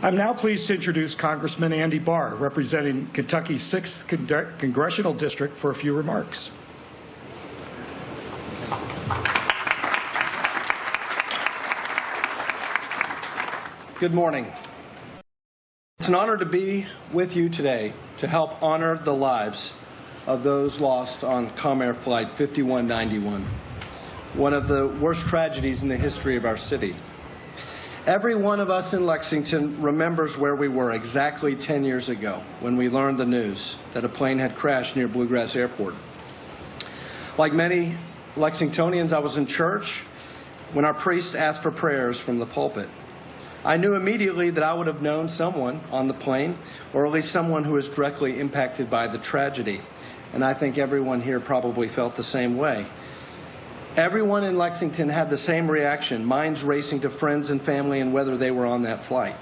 I'm now pleased to introduce Congressman Andy Barr, representing Kentucky's 6th Congressional District, for a few remarks. Good morning. It's an honor to be with you today to help honor the lives of those lost on Comair Flight 5191, one of the worst tragedies in the history of our city. Every one of us in Lexington remembers where we were exactly 10 years ago when we learned the news that a plane had crashed near Bluegrass Airport. Like many Lexingtonians, I was in church when our priest asked for prayers from the pulpit. I knew immediately that I would have known someone on the plane, or at least someone who was directly impacted by the tragedy. And I think everyone here probably felt the same way. Everyone in Lexington had the same reaction, minds racing to friends and family and whether they were on that flight.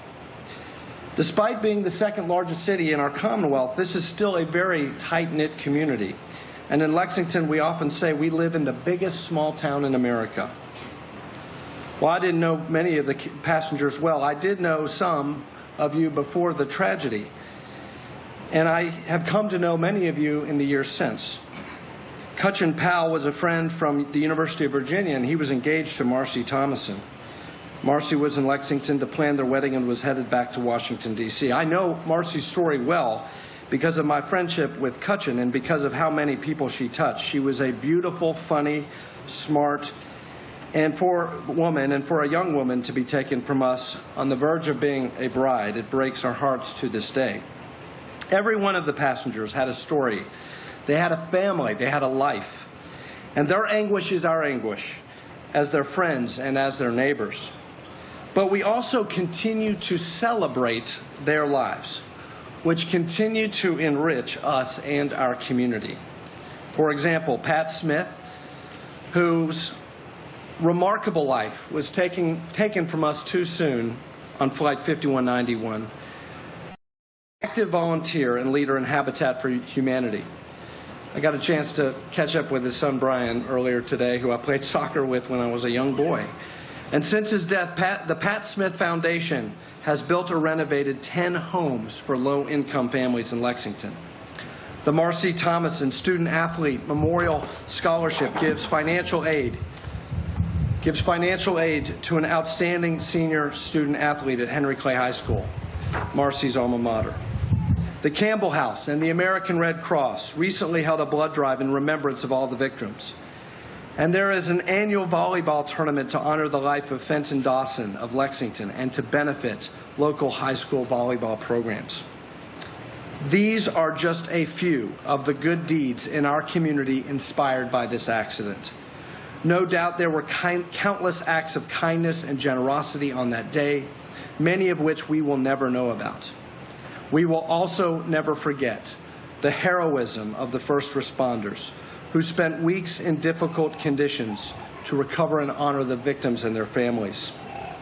Despite being the second largest city in our Commonwealth, this is still a very tight-knit community. And in Lexington, we often say we live in the biggest small town in America. While I didn't know many of the passengers well, I did know some of you before the tragedy. And I have come to know many of you in the years since. Cutchin Powell was a friend from the University of Virginia, and he was engaged to Marcy Thomason. Marcy was in Lexington to plan their wedding and was headed back to Washington, D.C. I know Marcy's story well because of my friendship with Cutchin and because of how many people she touched. She was a beautiful, funny, smart, and for a young woman to be taken from us on the verge of being a bride, it breaks our hearts to this day. Every one of the passengers had a story. They had a family, they had a life. And their anguish is our anguish, as their friends and as their neighbors. But we also continue to celebrate their lives, which continue to enrich us and our community. For example, Pat Smith, whose remarkable life was taken from us too soon on Flight 5191, active volunteer and leader in Habitat for Humanity. I got a chance to catch up with his son Brian earlier today, who I played soccer with when I was a young boy. And since his death, the Pat Smith Foundation has built or renovated 10 homes for low-income families in Lexington. The Marcy Thomason Student Athlete Memorial Scholarship gives financial aid to an outstanding senior student athlete at Henry Clay High School, Marcy's alma mater. The Campbell House and the American Red Cross recently held a blood drive in remembrance of all the victims. And there is an annual volleyball tournament to honor the life of Fenton Dawson of Lexington and to benefit local high school volleyball programs. These are just a few of the good deeds in our community inspired by this accident. No doubt there were countless acts of kindness and generosity on that day, many of which we will never know about. We will also never forget the heroism of the first responders who spent weeks in difficult conditions to recover and honor the victims and their families.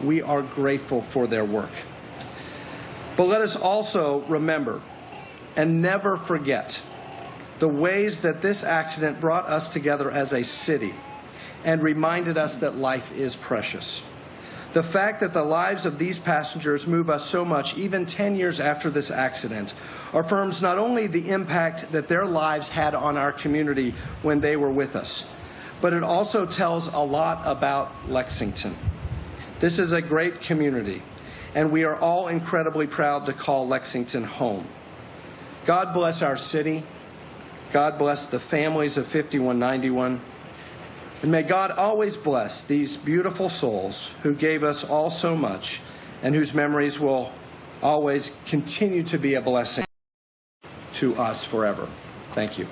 We are grateful for their work. But let us also remember and never forget the ways that this accident brought us together as a city and reminded us that life is precious. The fact that the lives of these passengers move us so much, even 10 years after this accident, affirms not only the impact that their lives had on our community when they were with us, but it also tells a lot about Lexington. This is a great community, and we are all incredibly proud to call Lexington home. God bless our city. God bless the families of 5191. And may God always bless these beautiful souls who gave us all so much and whose memories will always continue to be a blessing to us forever. Thank you.